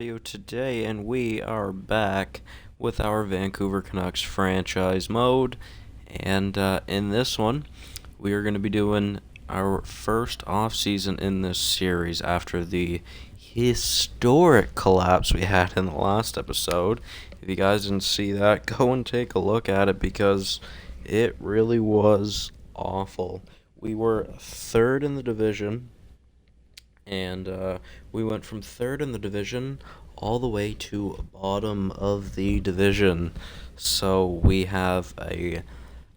You today, and we are back with our Vancouver Canucks franchise mode. And in this one, we are going to be doing our first off season in this series after the historic collapse we had in the last episode. If you guys didn't see that, go and take a look at it because it really was awful. We were third in the division, and we went from third in the division all the way to bottom of the division. So we have a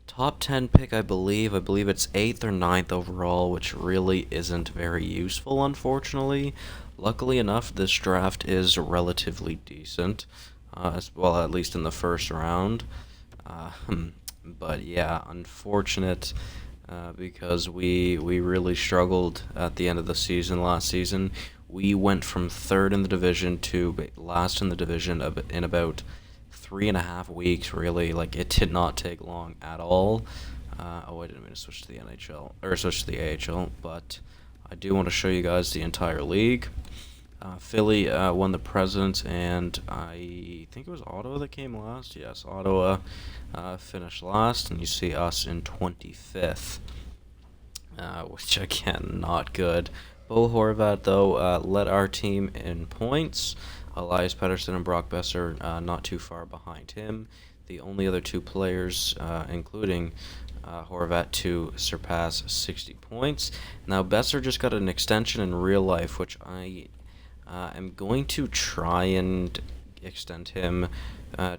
top 10 pick, I believe. I believe it's 8th or ninth overall, which really isn't very useful, unfortunately. Luckily enough, this draft is relatively decent, well, at least in the first round. Uh, but yeah, unfortunate because we really struggled at the end of the season last season. We went from third in the division to last in the division in about 3.5 weeks. Really, like it did not take long at all. I didn't mean to switch to the NHL or switch to the AHL, but I do want to show you guys the entire league. Philly won the Presidents, and I think it was Ottawa that came last. Yes, Ottawa finished last, and you see us in 25th, which again, not good. Bo Horvat, though, led our team in points. Elias Pettersson and Brock Besser not too far behind him. The only other two players, including Horvat, to surpass 60 points. Now, Besser just got an extension in real life, which I am going to try and extend him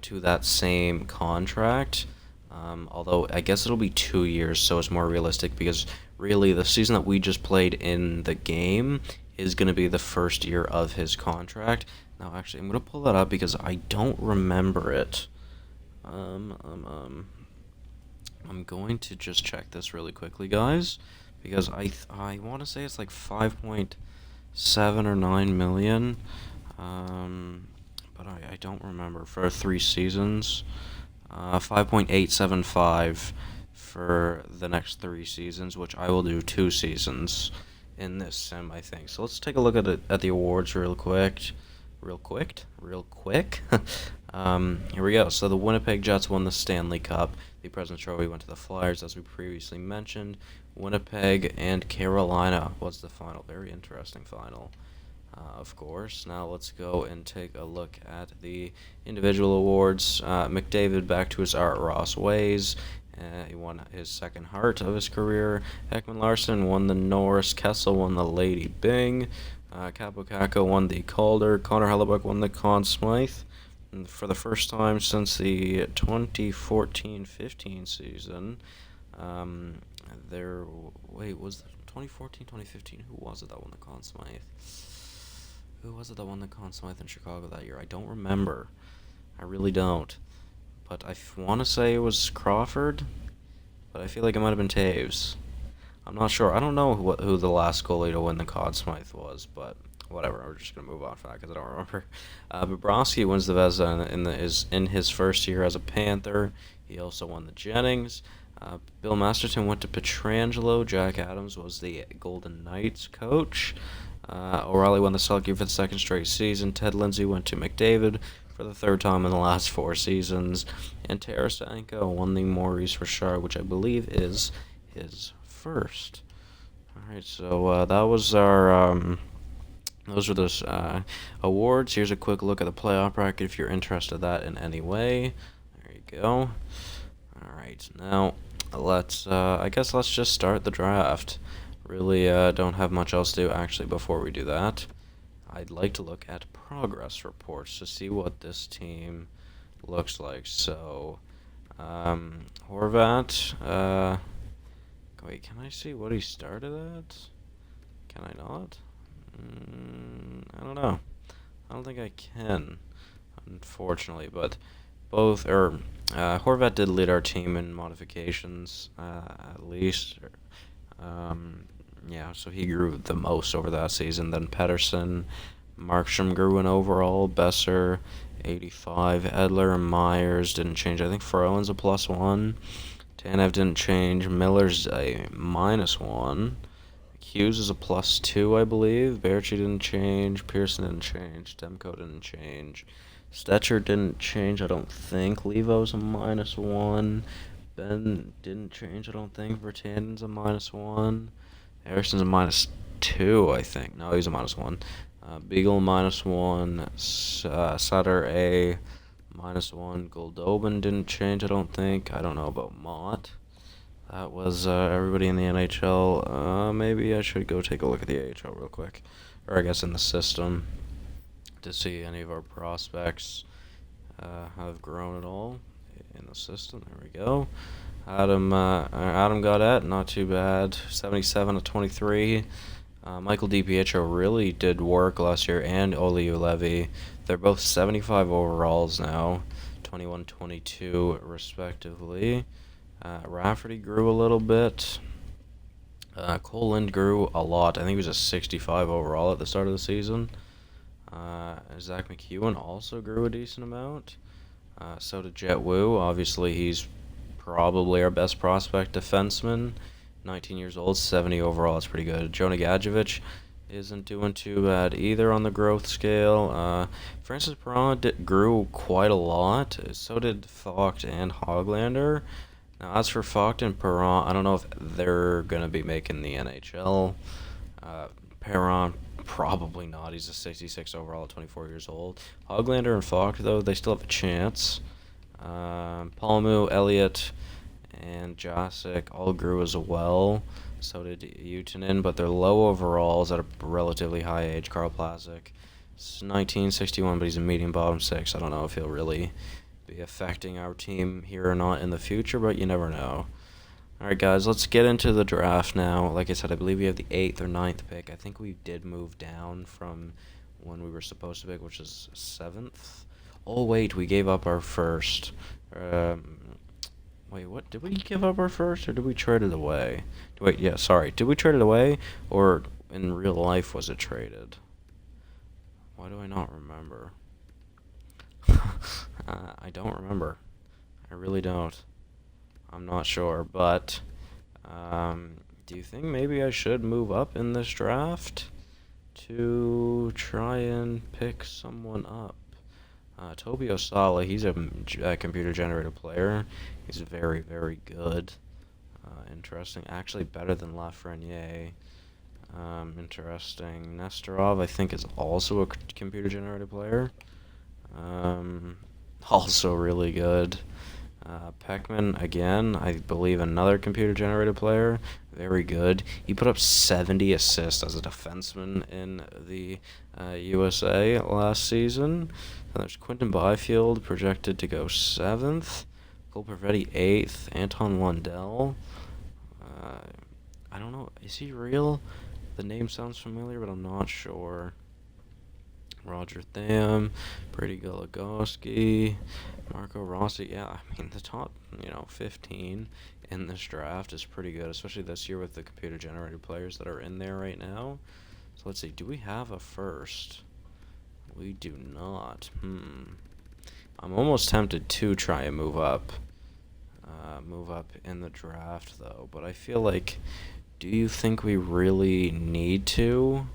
to that same contract. Although I guess it'll be 2 years, so it's more realistic because really the season that we just played in the game is going to be the first year of his contract. Now, actually, I'm going to pull that up because I don't remember it. I'm going to just check this really quickly, guys, because I want to say it's like 5.7 or 9 million, but I don't remember for 3 seasons. 5.875 for the next 3 seasons, which I will do 2 seasons in this sim, I think. So let's take a look at the awards real quick. Real quick. Here we go. So the Winnipeg Jets won the Stanley Cup. The President's Trophy went to the Flyers, as we previously mentioned. Winnipeg and Carolina was the final. Very interesting final, of course. Now let's go and take a look at the individual awards. McDavid back to his Art Ross ways. He won his second Hart of his career. Ekman Larson won the Norris. Kessel won the Lady Byng. Capo Caco won the Calder. Connor Hellebuck won the Conn Smythe. And for the first time since the 2014-15 season, was it 2014-2015? Who was it that won the Conn Smythe? Who was it that won the Conn Smythe in Chicago that year? I don't remember. I really don't. But I want to say it was Crawford, but I feel like it might have been Taves. I'm not sure. I don't know who the last goalie to win the Conn Smythe was, but whatever. We're just gonna move on from that because I don't remember. Bobrovsky wins the Vezina in his first year as a Panther. He also won the Jennings. Bill Masterton went to Pietrangelo. Jack Adams was the Golden Knights coach. O'Reilly won the Selke for the second straight season. Ted Lindsay went to McDavid for the third time in the last 4 seasons. And Tarasenko won the Maurice Richard, which I believe is his first. Alright, so that was our those are those awards. Here's a quick look at the playoff bracket if you're interested in that in any way. There you go. Alright, now I guess let's just start the draft. Really don't have much else to do. Actually, before we do that, I'd like to look at progress reports to see what this team looks like. So, Horvat, wait, can I see what he started at? Can I not? I don't know. I don't think I can, unfortunately, but Horvat did lead our team in modifications, at least. Yeah, so he grew the most over that season. Then Pettersson, Markstrom grew in overall. Besser, 85. Edler and Myers didn't change. I think Ferland's a +1. Tanev didn't change. Miller's a -1. Hughes is a +2, I believe. Baertschi didn't change. Pearson didn't change. Demko didn't change. Stetcher didn't change, I don't think. Levo's a -1. Ben didn't change, I don't think. Vertanden's a -1. Harrison's a -2, I think. No, he's a -1. Beagle -1. Sutter a -1. Goldobin didn't change, I don't think. I don't know about Mott. That was everybody in the NHL. Maybe I should go take a look at the AHL real quick. Or I guess in the system to see any of our prospects have grown at all in the system. There we go. Adam Gaudette, not too bad. 77 of 23. Michael DiPietro really did work last year, and Oliu Levy. They're both 75 overalls now, 21-22 respectively. Rafferty grew a little bit. Cole Lind grew a lot. I think he was a 65 overall at the start of the season. Zach McEwen also grew a decent amount. So did Jet Wu. Obviously, he's probably our best prospect defenseman. 19 years old, 70 overall. That's pretty good. Jonah Gadjevich isn't doing too bad either on the growth scale. Francis Perron grew quite a lot. So did Vogt and Hoglander. Now, as for Vogt and Perron, I don't know if they're going to be making the NHL. Perron, probably not. He's a 66 overall at 24 years old. Hoglander and Vogt, though, they still have a chance. Palmu, Elliott, and Jasic all grew as well. So did Utanen, but they're low overalls at a relatively high age. Carl Plasic, 1961, but he's a medium bottom 6. I don't know if he'll really be affecting our team here or not in the future, but you never know. Alright guys, let's get into the draft now. Like I said, I believe we have the 8th or 9th pick. I think we did move down from when we were supposed to pick, which is 7th. Oh wait, we gave up our first. Wait, what? Did we give up our first, or did we trade it away? Wait, yeah, sorry. Did we trade it away, or in real life was it traded? Why do I not remember? I don't remember. I really don't. I'm not sure, but do you think maybe I should move up in this draft to try and pick someone up? Toby Osala, he's a computer-generated player. He's very, very good. Interesting. Actually, better than Lafreniere. Interesting. Nestorov, I think, is also a computer-generated player. Also really good. Peckman, again, I believe another computer-generated player. Very good. He put up 70 assists as a defenseman in the USA last season. And there's Quinton Byfield, projected to go 7th. Cole Perfetti, 8th. Anton Lundell. I don't know. Is he real? The name sounds familiar, but I'm not sure. Roger Tham, Brady Goligoski, Marco Rossi. Yeah, I mean, the top, 15 in this draft is pretty good, especially this year with the computer-generated players that are in there right now. So let's see. Do we have a first? We do not. I'm almost tempted to try and move up in the draft, though. But I feel like, do you think we really need to?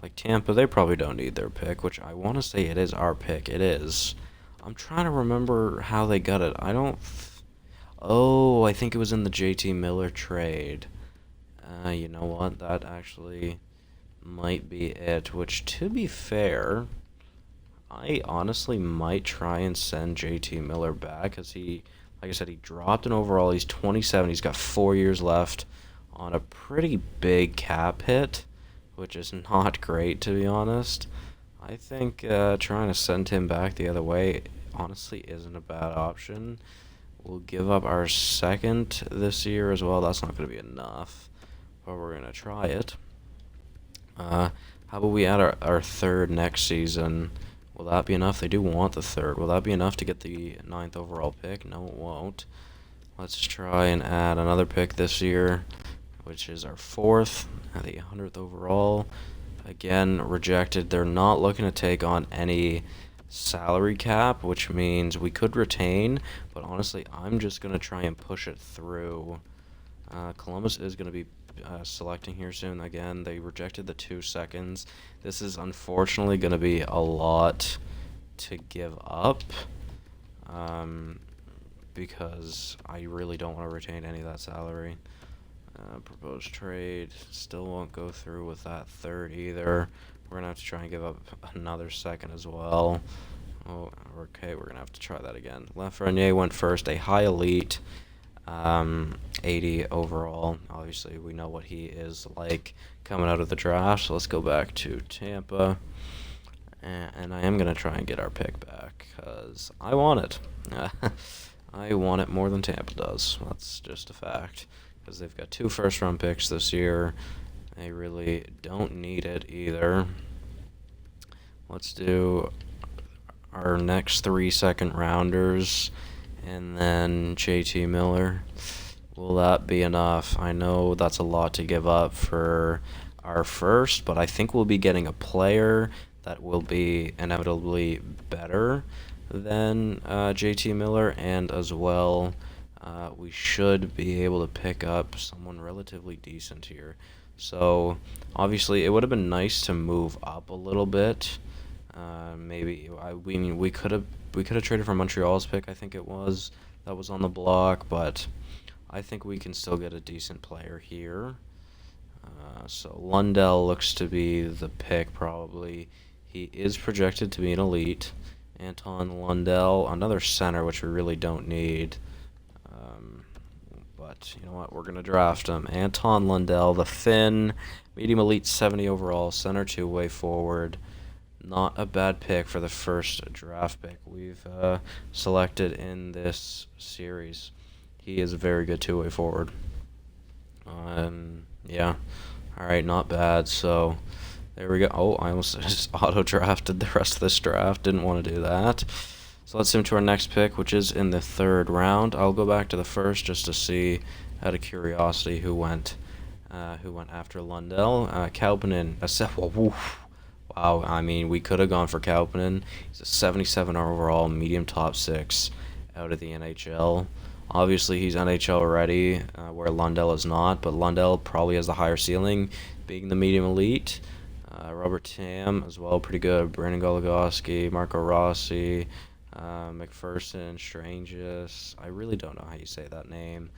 Like Tampa, they probably don't need their pick, which I want to say it is our pick. It is. I'm trying to remember how they got it. Oh, I think it was in the JT Miller trade. You know what? That actually might be it, which, to be fair, I honestly might try and send JT Miller back, because he, like I said, he dropped an overall. He's 27. He's got 4 years left on a pretty big cap hit, which is not great, to be honest. I think trying to send him back the other way honestly isn't a bad option. We'll give up our 2nd this year as well. That's not going to be enough, but we're going to try it. How about we add our 3rd next season? Will that be enough? They do want the 3rd. Will that be enough to get the 9th overall pick? No, it won't. Let's try and add another pick this year, which is our 4th, the 100th overall. Again, rejected. They're not looking to take on any salary cap, which means we could retain, but honestly, I'm just going to try and push it through. Columbus is going to be selecting here soon. Again, they rejected the 2 seconds. This is unfortunately going to be a lot to give up, because I really don't want to retain any of that salary. Proposed trade still won't go through with that third either. We're going to have to try and give up another second as well. Oh, okay, we're going to have to try that again. Lafreniere went first, a high elite, 80 overall. Obviously, we know what he is like coming out of the draft, so let's go back to Tampa. And I am going to try and get our pick back, because I want it. I want it more than Tampa does. That's just a fact, because they've got 2 first-round picks this year. They really don't need it either. Let's do our next 3 second-rounders, and then JT Miller. Will that be enough? I know that's a lot to give up for our first, but I think we'll be getting a player that will be inevitably better than JT Miller, and as well, we should be able to pick up someone relatively decent here. So obviously, it would have been nice to move up a little bit. Maybe we could have traded for Montreal's pick. I think it was that was on the block, but I think we can still get a decent player here. So Lundell looks to be the pick probably. He is projected to be an elite. Anton Lundell, another center, which we really don't need. But you know what? We're going to draft him. Anton Lundell, the Finn, medium elite, 70 overall, center two-way forward. Not a bad pick for the first draft pick we've selected in this series. He is a very good two-way forward. Yeah. All right, not bad. So there we go. Oh, I almost just auto-drafted the rest of this draft. Didn't want to do that. So let's move to our next pick, which is in the 3rd round. I'll go back to the first just to see, out of curiosity, who went after Lundell. Kauppanen. Wow, I mean, we could have gone for Kauppanen. He's a 77 overall, medium top 6 out of the NHL. Obviously, he's NHL ready, where Lundell is not, but Lundell probably has the higher ceiling, being the medium elite. Robert Tam as well, pretty good. Brandon Goligoski, Marco Rossi, McPherson, Stranges. I really don't know how you say that name.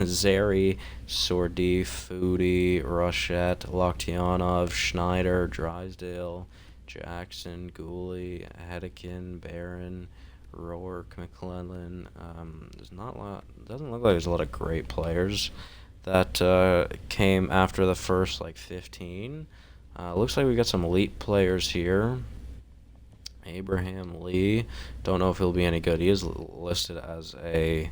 Zary, Sordi, Foodie, Rochette, Loktianov, Schneider, Drysdale, Jackson, Gooley, Hedekin, Barron, Rourke, McClellan. Doesn't look like there's a lot of great players that came after the first 15. Looks like we got some elite players here. Abraham Lee. Don't know if he'll be any good. He is listed as a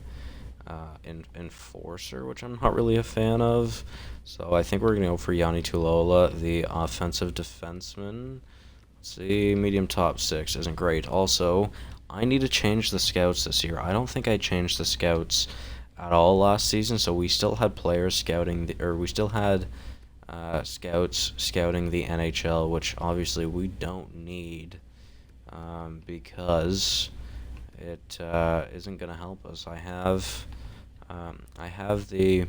enforcer, which I'm not really a fan of. So I think we're going to go for Yanni Tulola, the offensive defenseman. Let's see, medium top 6 isn't great. Also, I need to change the scouts this year. I don't think I changed the scouts at all last season, so we still had players scouting, we still had scouts scouting the NHL, which obviously we don't need, because it isn't going to help us. I have the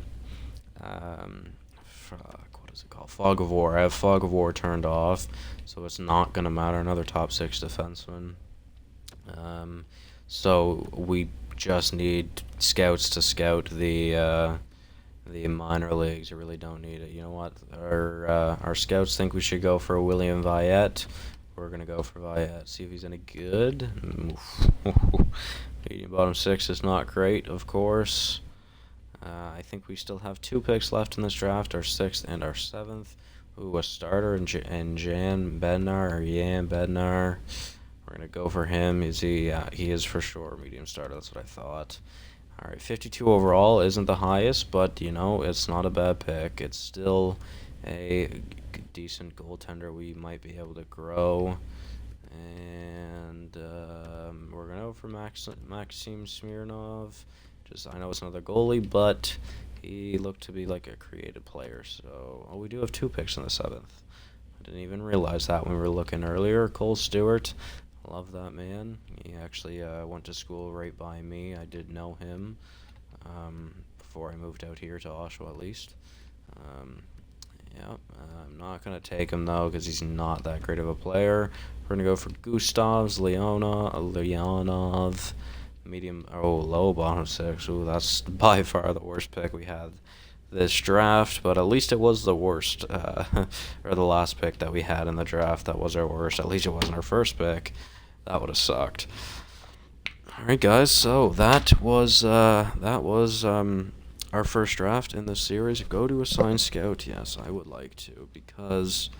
what is it called? Fog of War. I have Fog of War turned off, so it's not going to matter. Another top 6 defenseman. So we just need scouts to scout the minor leagues. You really don't need it. You know what? Our scouts think we should go for William Viette. We're gonna go for Viette. See if he's any good. Medium bottom 6 is not great, of course. I think we still have 2 picks left in this draft, our 6th and our 7th. Ooh, a starter and Jan Bednar. We're going to go for him. Is he? He is for sure medium starter. That's what I thought. All right, 52 overall isn't the highest, but, it's not a bad pick. It's still a decent goaltender we might be able to grow. And we're going to go for Maxim Smirnov. I know it's another goalie, but he looked to be like a creative player. So, we do have 2 picks in the 7th. I didn't even realize that when we were looking earlier. Cole Stewart. Love that man. He actually went to school right by me. I did know him before I moved out here to Oshawa, at least. Um, yep, I'm not going to take him, though, because he's not that great of a player. We're going to go for Leonov, medium, low bottom six. Ooh, that's by far the worst pick we had this draft, but at least it was the worst, or the last pick that we had in the draft. That was our worst. At least it wasn't our first pick. That would have sucked. All right, guys. So that was our first draft in this series. Go to Assign Scout. Yes, I would like to, because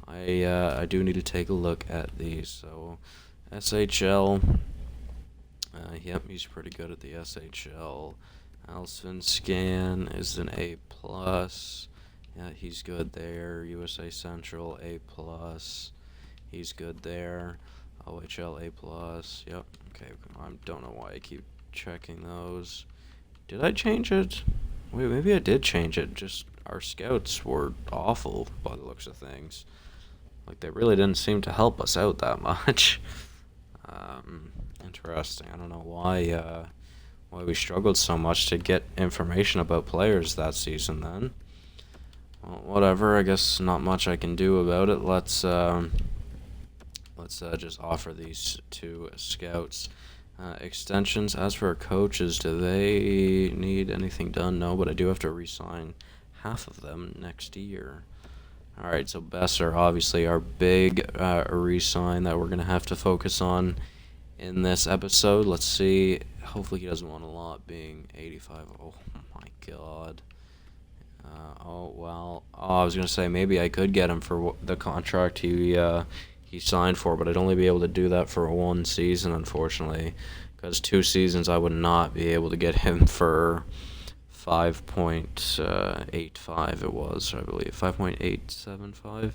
I do need to take a look at these. So SHL. Yep, he's pretty good at the SHL. Alston Scan is an A plus. Yeah, he's good there. USA Central A plus. He's good there. OHL A plus. Yep. Okay. I don't know why I keep checking those. Did I change it? Wait, maybe I did change it. Just our scouts were awful by the looks of things. Like, they really didn't seem to help us out that much. Interesting. I don't know why we struggled so much to get information about players that season then. Well, whatever. I guess not much I can do about it. Let's just offer these to scouts. Extensions. As for coaches, do they need anything done? No, but I do have to re-sign half of them next year. Alright, so Besser, obviously our big re-sign that we're going to have to focus on in this episode. Let's see. Hopefully he doesn't want a lot, being 85. Oh my god. Well. Oh, I was going to say maybe I could get him for the contract he signed for, but I'd only be able to do that for one season, unfortunately. Because 2 seasons I would not be able to get him for 5.85 it was, I believe. 5.875?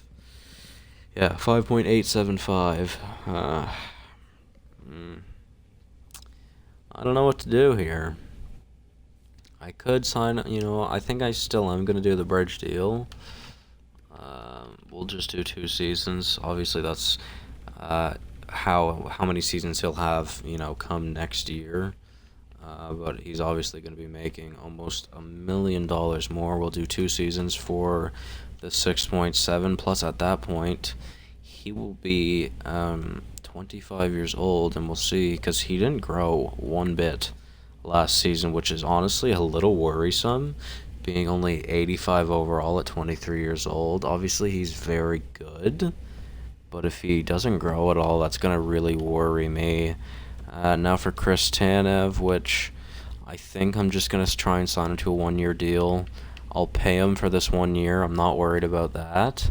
Yeah, 5.875. I don't know what to do here. I could sign, I think I still am going to do the bridge deal. We'll just do 2 seasons. Obviously, that's how many seasons he'll have, come next year. But he's obviously going to be making almost $1 million more. We'll do 2 seasons for the 6.7. Plus, at that point, he will be 25 years old, and we'll see, because he didn't grow one bit last season, which is honestly a little worrisome, being only 85 overall at 23 years old. Obviously, he's very good, but if he doesn't grow at all, that's going to really worry me. Now for Chris Tanev, which I think I'm just going to try and sign him to a 1-year deal. I'll pay him for this 1 year. I'm not worried about that.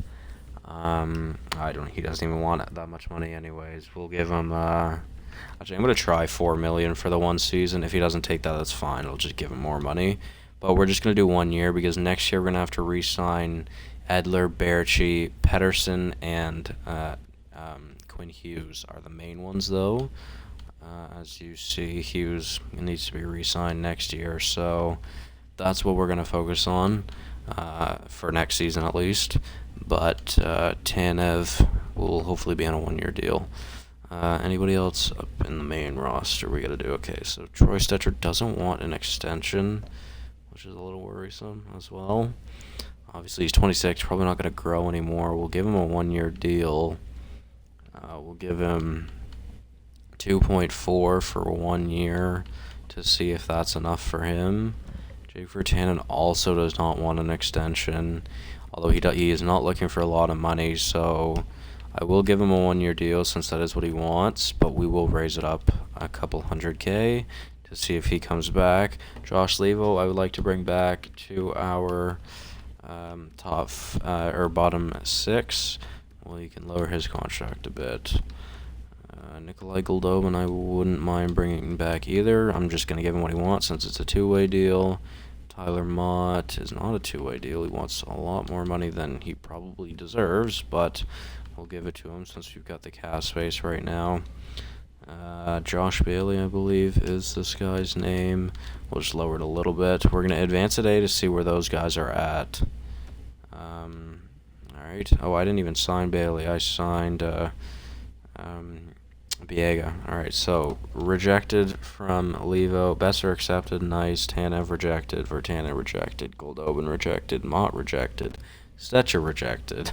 He doesn't even want that much money anyways. We'll give him, actually, I'm going to try $4 million for the 1 season. If he doesn't take that, that's fine. I'll just give him more money. But we're just going to do 1 year, because next year we're going to have to re-sign Edler, Berchi, Pedersen, and Quinn Hughes are the main ones, though. As you see, Hughes needs to be re-signed next year, so that's what we're going to focus on for next season at least. But Tanev will hopefully be on a 1-year deal. Anybody else up in the main roster we got to do? Okay, so Troy Stetcher doesn't want an extension, which is a little worrisome as well. Obviously, he's 26, probably not going to grow anymore. We'll give him a 1-year deal. We'll give him 2.4 for 1 year to see if that's enough for him. Jake Virtanen also does not want an extension, although he is not looking for a lot of money, so I will give him a 1-year deal since that is what he wants, but we will raise it up a couple $100K to see if he comes back. Josh Levo, I would like to bring back to our bottom 6. Well, you can lower his contract a bit. Nikolai Goldobin, I wouldn't mind bringing back either. I'm just going to give him what he wants since it's a 2-way deal. Tyler Mott is not a 2-way deal. He wants a lot more money than he probably deserves, but we'll give it to him since we've got the cap space right now. Josh Bailey, I believe, is this guy's name. We'll just lower it a little bit. We're going to advance today to see where those guys are at. Alright. Oh, I didn't even sign Bailey. I signed Biega. Alright, so rejected from Levo. Besser accepted. Nice. Tanev rejected. Virtanen rejected. Goldobin rejected. Mott rejected. Stetcher rejected.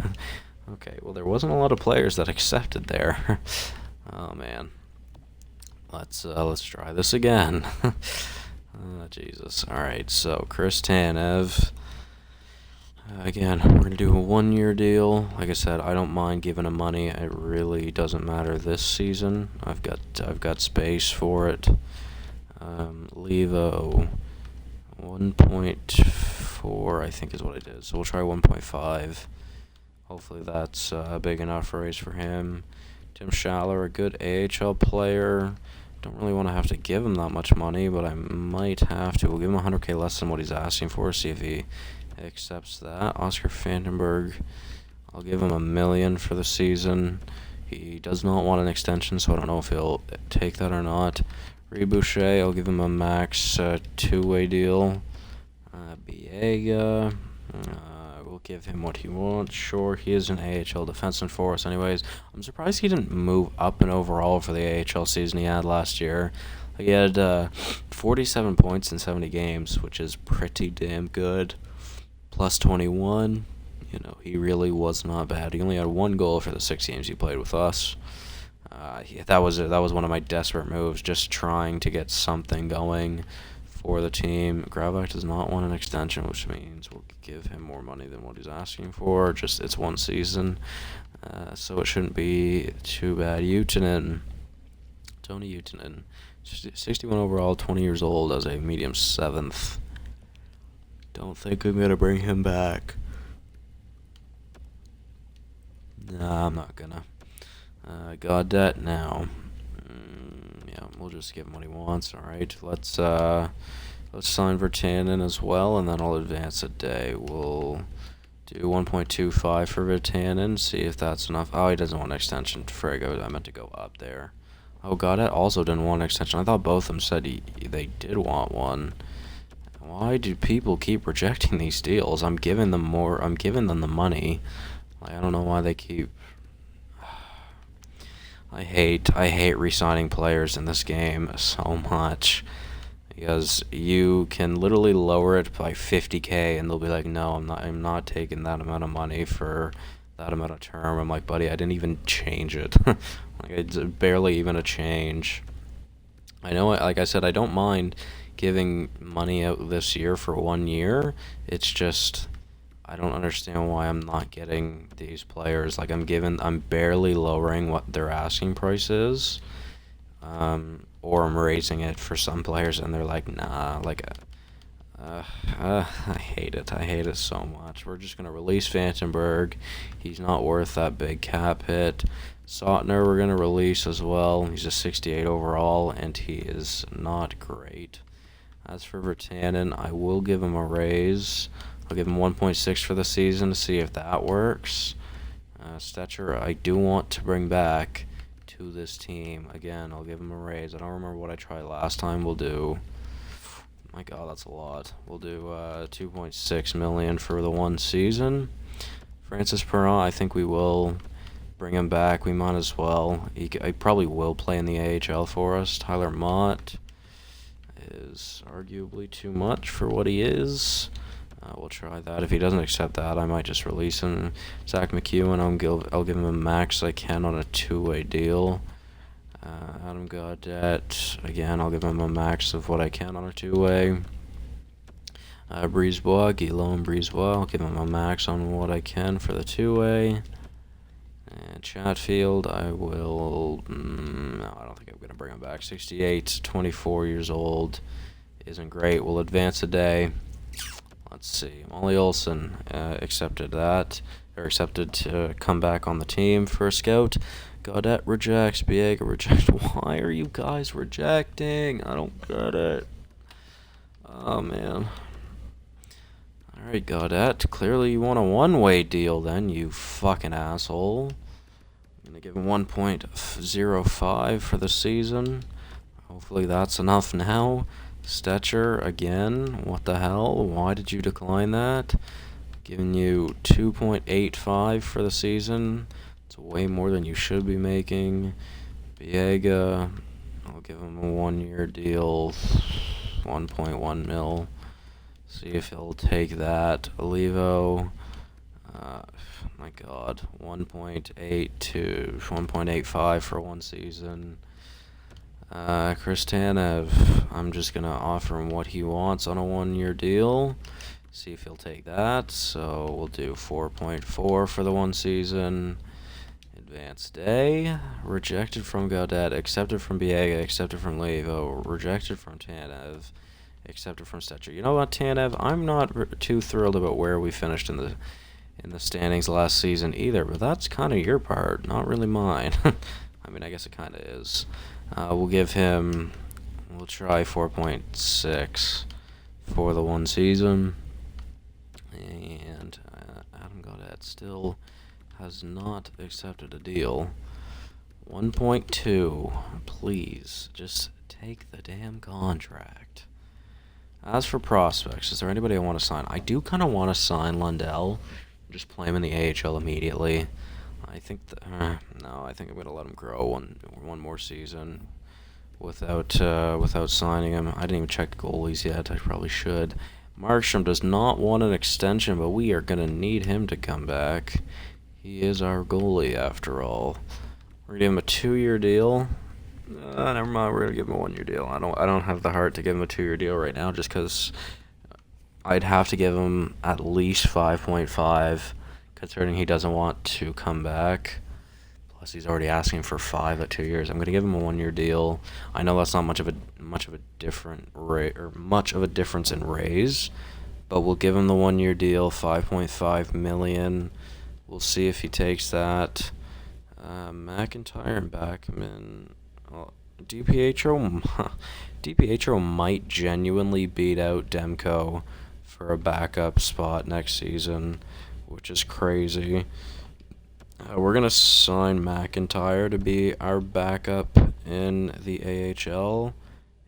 Okay, well, there wasn't a lot of players that accepted there. Oh, man. Let's try this again. Jesus. Alright, so Chris Tanev. Again, we're going to do a 1-year deal. Like I said, I don't mind giving him money. It really doesn't matter this season. I've got space for it. Levo 1.4, I think is what I did. So we'll try 1.5. Hopefully that's a big enough raise for him. Tim Schaller, a good AHL player. Don't really want to have to give him that much money, but I might have to. We'll give him 100K less than what he's asking for. See if he accepts that. Oscar Vandenberg, I'll give him $1 million for the season. He does not want an extension, so I don't know if he'll take that or not. Reed Boucher, I'll give him a max 2-way deal. Biega, we'll give him what he wants. Sure, he is an AHL defenseman for us anyways. I'm surprised he didn't move up and overall for the AHL season he had last year. He had 47 points in 70 games, which is pretty damn good. Plus 21, he really was not bad. He only had 1 goal for the 6 games he played with us. That was one of my desperate moves, just trying to get something going for the team. Gravak does not want an extension, which means we'll give him more money than what he's asking for. Just it's 1 season, so it shouldn't be too bad. Tony Utunen, 61 overall, 20 years old, as a medium 7th. Don't think I'm gonna bring him back. Nah, I'm not gonna. Gaudette now. Yeah, we'll just give him what he wants. All right, let's sign Virtanen as well, and then I'll advance a day. We'll do 1.25 for Virtanen. See if that's enough. Oh, he doesn't want an extension. Frig, I meant to go up there. Oh, Gaudette also didn't want an extension. I thought both of them said they did want one. Why do people keep rejecting these deals? I'm giving them more. I'm giving them the money. I don't know why they keep. I hate re-signing players in this game so much, because you can literally lower it by 50K and they'll be like, no, I'm not taking that amount of money for that amount of term. I'm like, buddy, I didn't even change it. Like, it's barely even a change. I know, like I said, I don't mind giving money out this year for 1 year. It's just, I don't understand why I'm not getting these players. Like, I'm barely lowering what their asking price is, or I'm raising it for some players and they're like, nah, like, I hate it. I hate it so much. We're just going to release Vandenberg. He's not worth that big cap hit. Sautner we're going to release as well. He's a 68 overall, and he is not great. As for Virtanen, I will give him a raise. I'll give him 1.6 for the season to see if that works. Stetcher, I do want to bring back to this team. Again, I'll give him a raise. I don't remember what I tried last time. We'll do... My God, that's a lot. We'll do $2.6 million for the 1 season. Francis Perron, I think we will bring him back. We might as well. He probably will play in the AHL for us. Tyler Mott is arguably too much for what he is. We'll try that. If he doesn't accept that, I might just release him. Zach McEwen, I'll give him a max I can on a 2-way deal. Adam Gaudette, again, I'll give him a max of what I can on a 2-way. Brisebois, Guillaume Brisebois, I'll give him a max on what I can for the 2-way. And Chatfield, I will... no, I don't think I'm going to bring him back. 68, 24 years old, isn't great. We'll advance a day. Let's see. Molly Olsen accepted to come back on the team for a scout. Gaudette rejects. Biega rejects. Why are you guys rejecting? I don't get it. Oh, man. Alright, Gaudette. Clearly you want a 1-way deal then, you fucking asshole. I'm going to give him 1.05 for the season. Hopefully that's enough now. Stetcher, again. What the hell? Why did you decline that? Giving you 2.85 for the season. It's way more than you should be making. Biega, I'll give him a 1-year deal, 1.1 mil. See if he'll take that. Olivo, my God, 1.8 to 1.85 for 1 season. Chris Tanev, I'm just going to offer him what he wants on a 1-year deal. See if he'll take that. So we'll do 4.4 for the 1 season. Advanced day. Rejected from Gaudet. Accepted from Biega. Accepted from Levo. Rejected from Tanev. Accepted from Stetcher. You know what, Tanev? I'm not too thrilled about where we finished in the standings last season either, but that's kind of your part, not really mine. I mean, I guess it kind of is. We'll try 4.6 for the 1 season. And Adam Gaudet still has not accepted a deal. 1.2. Please, just take the damn contract. As for prospects, is there anybody I want to sign? I do kind of want to sign Lundell. Just play him in the AHL immediately. I think no, I think I'm gonna let him grow one more season without signing him. I didn't even check the goalies yet. I probably should. Markstrom does not want an extension, but we are gonna need him to come back. He is our goalie after all. We're gonna give him a 2-year deal. Never mind. We're gonna give him a 1-year deal. I don't have the heart to give him a 2-year deal right now, just because I'd have to give him at least 5.5, considering he doesn't want to come back. Plus, he's already asking for 5 at 2 years. I'm gonna give him a 1-year deal. I know that's not much of a difference in raise, but we'll give him the 1-year deal, 5.5 million. We'll see if he takes that. McIntyre and Backman. DiPietro might genuinely beat out Demko for a backup spot next season, which is crazy. We're going to sign McIntyre to be our backup in the AHL,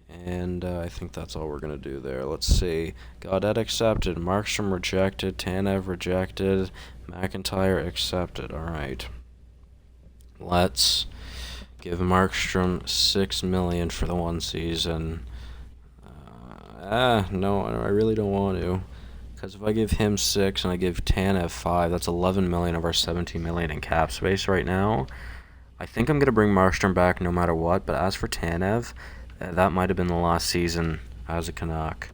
and I think that's all we're going to do there. Let's see. Gaudet accepted, Markstrom rejected, Tanev rejected, McIntyre accepted. All right. Let's give Markstrom $6 million for the 1 season. No, I really don't want to. Because if I give him 6 and I give Tanev 5, that's $11 million of our $17 million in cap space right now. I think I'm going to bring Markstrom back no matter what, but as for Tanev, that might have been the last season as a Canuck.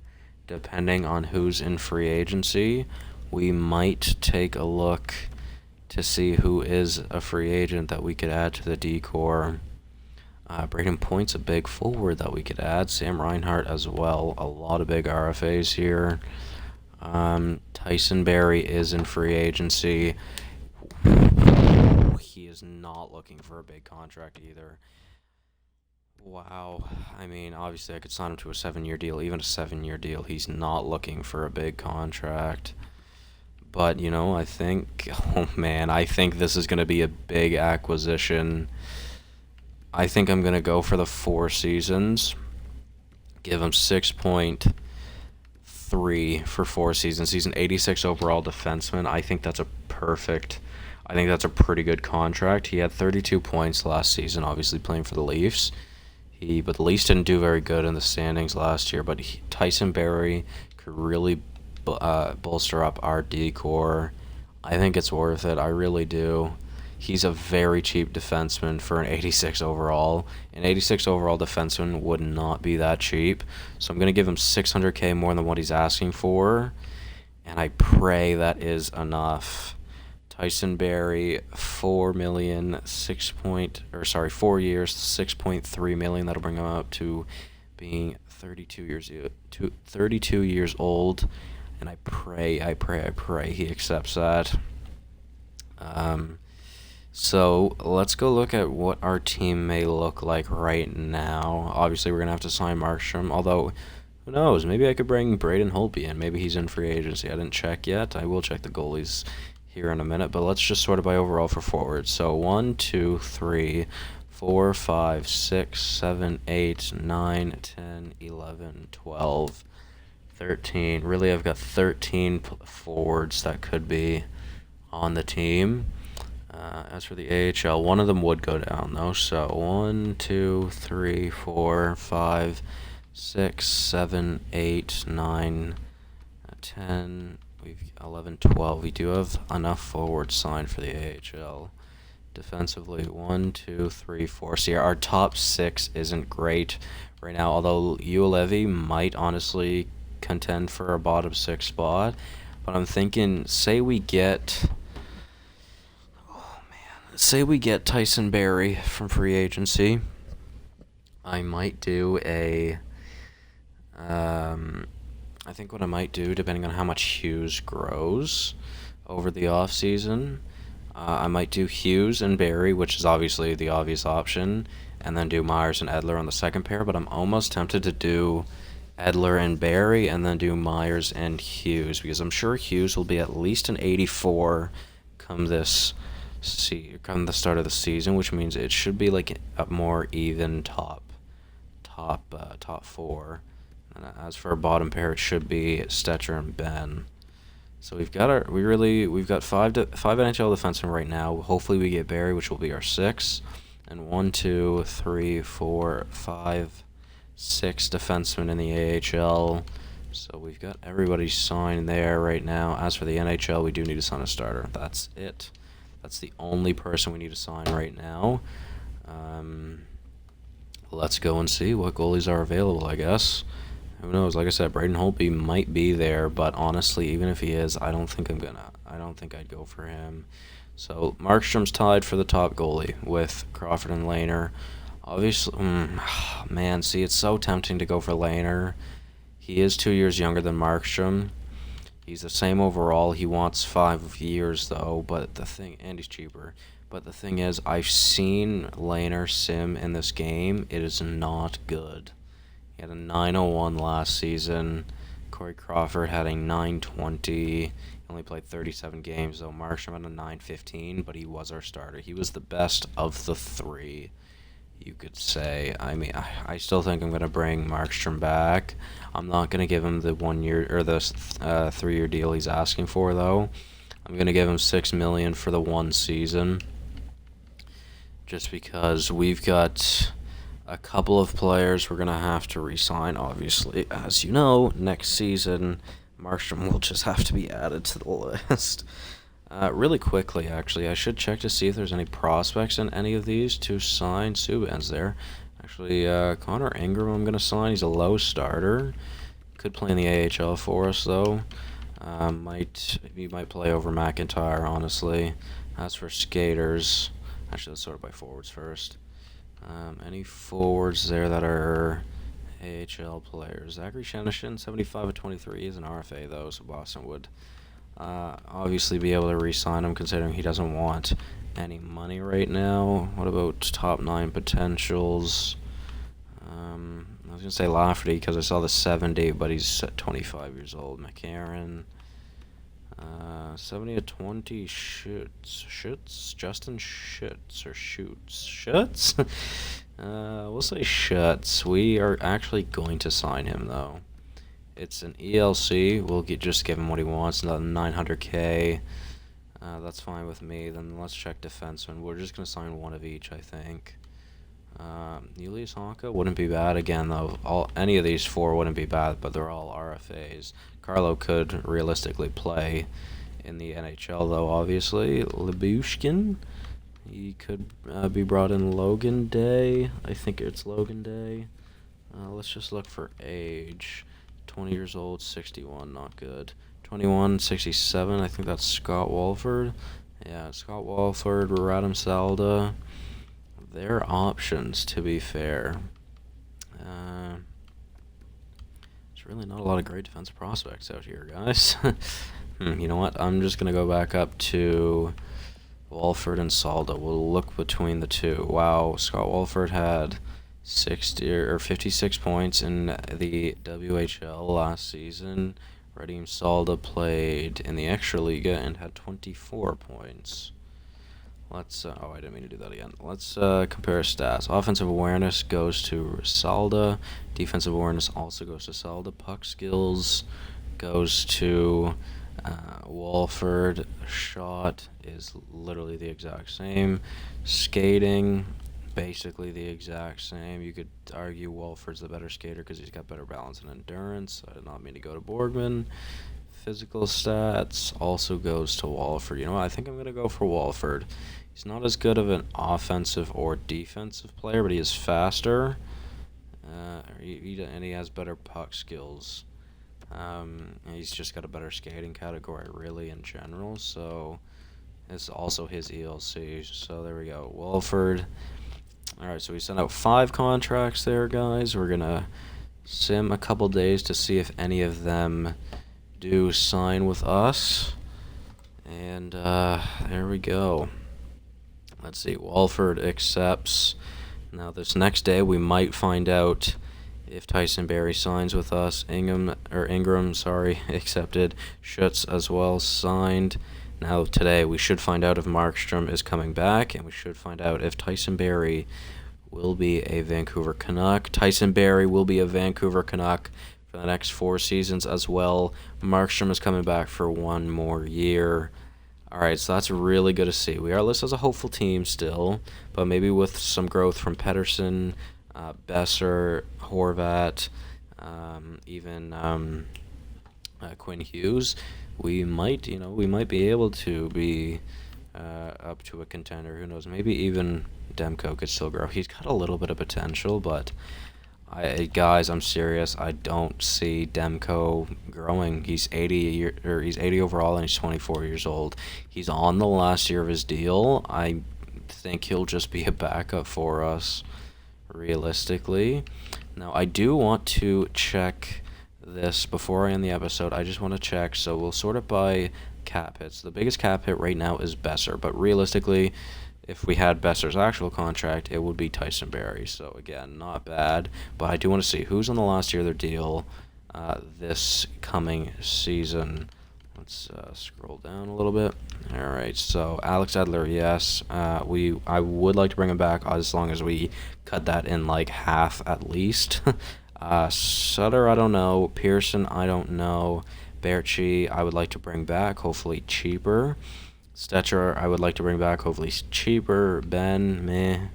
Depending on who's in free agency, we might take a look to see who is a free agent that we could add to the D-core. Braden Point's a big forward that we could add. Sam Reinhart as well. A lot of big RFAs here. Tyson Barrie is in free agency. He is not looking for a big contract either. Wow. I mean, obviously I could sign him to a 7-year deal. Even a 7-year deal, he's not looking for a big contract. But, I think this is going to be a big acquisition. I think I'm going to go for the 4 seasons. Give him 6.3 for 4 seasons. He's an 86 overall defenseman. I think that's a pretty good contract. He had 32 points last season, obviously playing for the Leafs. But the Leafs didn't do very good in the standings last year. But Tyson Barrie could really bolster up our D-core. I think it's worth it. I really do. He's a very cheap defenseman for an 86 overall. An 86 overall defenseman would not be that cheap. So I'm going to give him $600K more than what he's asking for. And I pray that is enough. Tyson Barrie, 4 years, $6.3 million. That'll bring him up to being 32 years old. And I pray he accepts that. So let's go look at what our team may look like right now. Obviously, we're going to have to sign Markstrom, although, who knows? Maybe I could bring Braden Holtby in. Maybe he's in free agency. I didn't check yet. I will check the goalies here in a minute, but let's just sort it by overall for forwards. So 1, 2, 3, 4, 5, 6, 7, 8, 9, 10, 11, 12, 13. Really, I've got 13 forwards that could be on the team. As for the AHL, one of them would go down though. So 1, 2, 3, 4, 5, 6, 7, 8, 9, 10. We've 11, 12. We do have enough forwards signed for the AHL. Defensively, 1, 2, 3, 4. See, our top 6 isn't great right now. Although Ulevi might honestly contend for a bottom 6 spot, but I'm thinking, say we get Tyson Barrie from free agency. I might do I think what I might do, depending on how much Hughes grows over the offseason, I might do Hughes and Barrie, which is obviously the obvious option, and then do Myers and Edler on the second pair, but I'm almost tempted to do Edler and Barrie and then do Myers and Hughes, because I'm sure Hughes will be at least an 84 come the start of the season, which means it should be like a more even top four. And as for our bottom pair, it should be Stetcher and Ben. So we've got five NHL defensemen right now. Hopefully we get Barrie, which will be our 6, and 1, 2, 3, 4, 5, 6 defensemen in the AHL. So we've got everybody signed there right now. As for the NHL, we do need to sign a starter. That's it. That's the only person we need to sign right now. Let's go and see what goalies are available, I guess. Who knows? Like I said, Braden Holtby might be there, but honestly, even if he is, I don't think I'd go for him. So Markstrom's tied for the top goalie with Crawford and Lehner. Obviously, man, see, it's so tempting to go for Lehner. He is 2 years younger than Markstrom. He's the same overall. He wants 5 years though, and he's cheaper. But the thing is, I've seen Lehner sim in this game. It is not good. He had a 901 last season. Corey Crawford had a 920. He only played 37 games, though. Markstrom had a 915, but he was our starter. He was the best of the three, you could say. I mean, I still think I'm going to bring Markstrom back. I'm not going to give him the 1 year or the 3-year deal he's asking for, though. I'm going to give him $6 million for the 1 season, just because we've got a couple of players we're going to have to re-sign, obviously. As you know, next season, Markstrom will just have to be added to the list. Really quickly, actually, I should check to see if there's any prospects in any of these to sign. Subban's there. Actually, Connor Ingram I'm going to sign. He's a low starter. Could play in the AHL for us, though. He might play over McIntyre, honestly. As for skaters, actually, let's sort it by forwards first. Any forwards there that are AHL players? Zachary Shenishin, 75 of 23, is an RFA, though, so Boston would obviously be able to re-sign him, considering he doesn't want any money right now. What about top 9 potentials? I was going to say Lafferty because I saw the 70, but he's 25 years old. McCarron. 70 of 20 Justin Schutz. We'll say Schutz. We are actually going to sign him, though. It's an ELC. We'll just give him what he wants, another $900K. That's fine with me. Then let's check defenseman. We're just going to sign one of each, I think. Julius Honka wouldn't be bad. Again, though, any of these 4 wouldn't be bad, but they're all RFAs. Carlo could realistically play in the NHL, though, obviously. Lyubushkin, he could be brought in Logan Day. I think it's Logan Day. Let's just look for age. 20 years old, 61, not good. 21, 67, I think that's Scott Walford. Yeah, Scott Walford, Radim Salda. They're options, to be fair. There's really not a lot of great defensive prospects out here, guys. You know what? I'm just going to go back up to Walford and Salda. We'll look between the two. Wow, Scott Walford had 56 points in the WHL last season. Radim Salda played in the Extraliga and had 24 points. Let's, I didn't mean to do that again. Let's compare stats. Offensive awareness goes to Salda. Defensive awareness also goes to Salda. Puck skills goes to Walford shot is literally the exact same. Skating, basically the exact same. You could argue Walford's the better skater because he's got better balance and endurance. I did not mean to go to Borgman. Physical stats also goes to Walford. You know what? I think I'm going to go for Walford. He's not as good of an offensive or defensive player, but he is faster. And he has better puck skills. And he's just got a better skating category, really, in general. So it's also his ELC. So there we go. Walford. All right, so we sent out 5 contracts there, guys. We're going to sim a couple days to see if any of them do sign with us. And there we go. Let's see. Walford accepts. Now, this next day, we might find out if Tyson Barrie signs with us. Ingram, accepted. Schutz as well signed. Now, today, we should find out if Markstrom is coming back, and we should find out if Tyson Barrie will be a Vancouver Canuck. Tyson Barrie will be a Vancouver Canuck for the next 4 seasons as well. Markstrom is coming back for 1 more year. All right, so that's really good to see. We are listed as a hopeful team still, but maybe with some growth from Pettersson, Besser, Horvat, even Quinn Hughes, we might be able to be up to a contender. Who knows? Maybe even Demko could still grow. He's got a little bit of potential, but guys, I'm serious. I don't see Demko growing. He's 80 overall, and he's 24 years old. He's on the last year of his deal. I think he'll just be a backup for us, realistically. Now, I do want to check this before I end the episode. I just want to check. So we'll sort it by cap hits. The biggest cap hit right now is Besser, but realistically, if we had Besser's actual contract, it would be Tyson Barrie. So, again, not bad. But I do want to see who's on the last year of their deal this coming season. Let's scroll down a little bit. All right, so Alex Edler, yes. I would like to bring him back as long as we cut that in like half at least. Sutter, I don't know. Pearson, I don't know. Berchi, I would like to bring back, hopefully cheaper. Stetcher, I would like to bring back, hopefully cheaper. Ben, meh.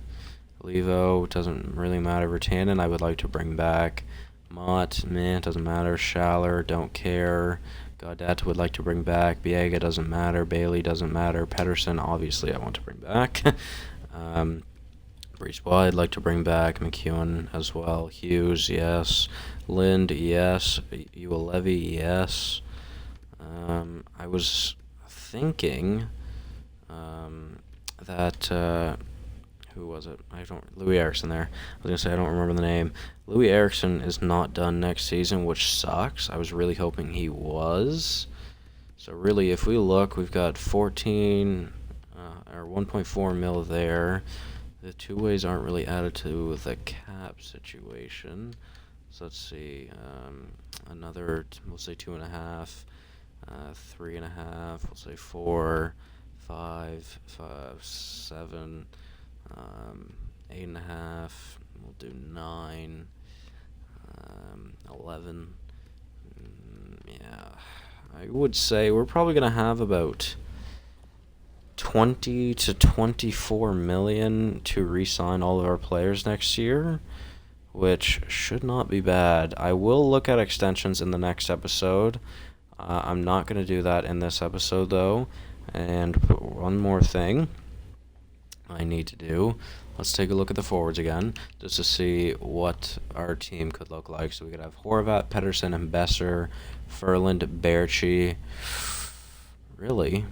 Levo, doesn't really matter. Vertanen, I would like to bring back. Mott, meh, doesn't matter. Schaller, don't care. Gaudette would like to bring back. Biega doesn't matter. Bailey doesn't matter. Pedersen, obviously, I want to bring back. Brisebois, I'd like to bring back. McEwen as well. Hughes, yes. Lind, yes. Uelevi, yes. I was thinking that who was it? Louis Eriksson there. I was gonna say I don't remember the name. Louis Eriksson is not done next season, which sucks. I was really hoping he was. So really, if we look, we've got 14 or 1.4 mil there. The two ways aren't really added to the cap situation. So let's see. Another, we'll say 2.5. 3.5, we'll say 4, 5, 7, 8.5, we'll do 9, 11. Yeah, I would say we're probably going to have about 20 to 24 million to re-sign all of our players next year, which should not be bad. I will look at extensions in the next episode. I'm not going to do that in this episode, though. And one more thing I need to do. Let's take a look at the forwards again, just to see what our team could look like. So we could have Horvat, Pettersson, and Besser, Ferland, Berchi. Really,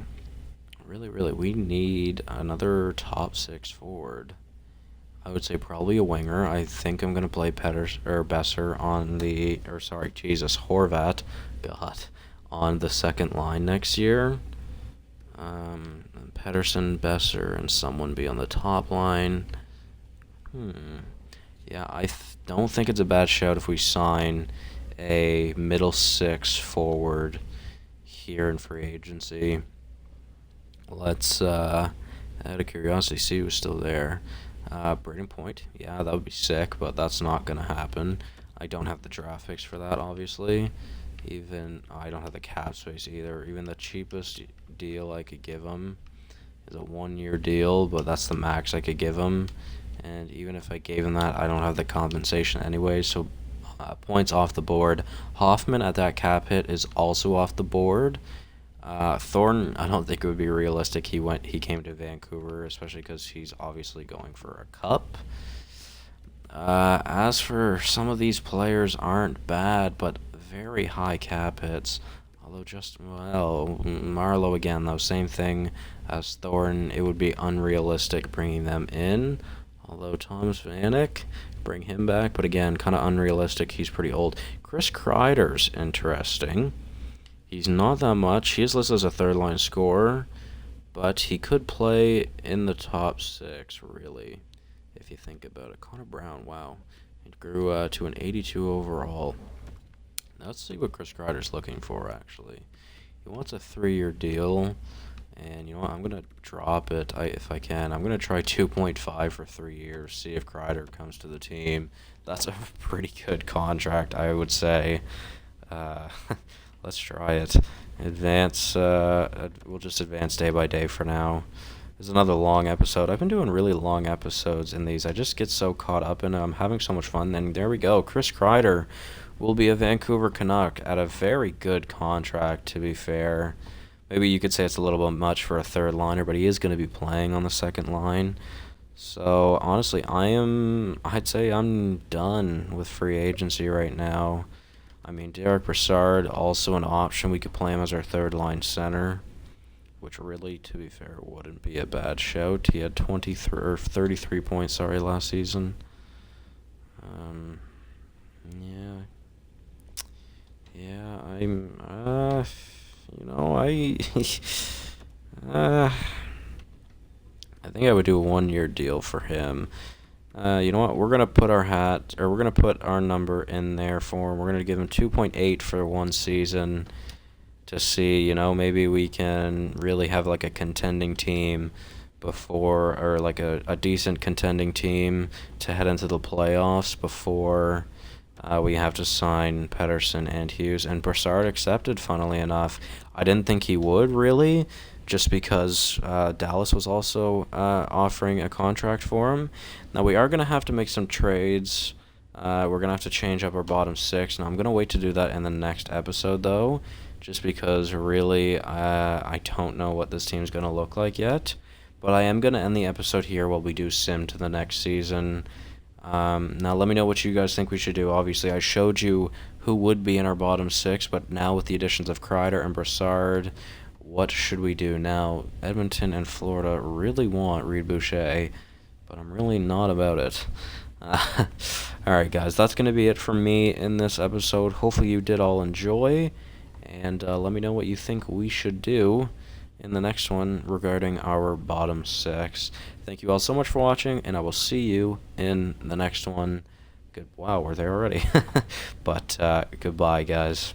we need another top 6 forward. I would say probably a winger. I think I'm going to play Besser on the... Horvat. God. On the second line next year. Pettersson, Besser, and someone be on the top line. Yeah, I don't think it's a bad shout if we sign a middle 6 forward here in free agency. Let's, out of curiosity, see who's still there. Braden Point. Yeah, that would be sick, but that's not going to happen. I don't have the draft picks for that, obviously. Even I don't have the cap space either. Even the cheapest deal I could give him is a 1-year deal, but that's the max I could give him. And even if I gave him that, I don't have the compensation anyway, so points off the board. Hoffman at that cap hit is also off the board. Thornton, I don't think it would be realistic. He came to Vancouver, especially because he's obviously going for a cup. As for some of these players, aren't bad, but very high cap hits. Although Marlowe again, though, same thing as Thornton. It would be unrealistic bringing them in. Although Thomas Vanek, bring him back, but again, kind of unrealistic. He's pretty old. Chris Kreider's interesting. He's not that much. He is listed as a third-line scorer, but he could play in the top 6, really, if you think about it. Connor Brown, wow. He grew to an 82 overall. Now let's see what Chris Kreider's looking for, actually. He wants a 3-year deal, and you know what? I'm going to drop it if I can. I'm going to try 2.5 for 3 years, see if Kreider comes to the team. That's a pretty good contract, I would say. Let's try it. We'll just advance day by day for now. This is another long episode. I've been doing really long episodes in these. I just get so caught up in them. I'm having so much fun. And there we go. Chris Kreider will be a Vancouver Canuck at a very good contract, to be fair. Maybe you could say it's a little bit much for a third liner, but he is going to be playing on the second line. So, honestly, I'd say I'm done with free agency right now. I mean, Derek Brassard, also an option. We could play him as our third-line center, which really, to be fair, wouldn't be a bad shout. He had 33 points, last season. I think I would do a 1-year deal for him. You know what? We're gonna put our number in there for him. We're gonna give him 2.8 for 1 season to see, maybe we can really have like a contending team or like a decent contending team to head into the playoffs before we have to sign Pettersson and Hughes. And Brassard accepted, funnily enough. I didn't think he would, really, just because Dallas was also offering a contract for him. Now, we are going to have to make some trades. We're going to have to change up our bottom 6. Now, I'm going to wait to do that in the next episode, though, just because, really, I don't know what this team's going to look like yet. But I am going to end the episode here while we do sim to the next season. Now, let me know what you guys think we should do. Obviously, I showed you who would be in our bottom 6, but now with the additions of Kreider and Brassard, what should we do now? Edmonton and Florida really want Reed Boucher, but I'm really not about it. Alright, guys, that's going to be it for me in this episode. Hopefully you did all enjoy, and let me know what you think we should do in the next one regarding our bottom 6. Thank you all so much for watching, and I will see you in the next one. Wow, we're there already. But goodbye, guys.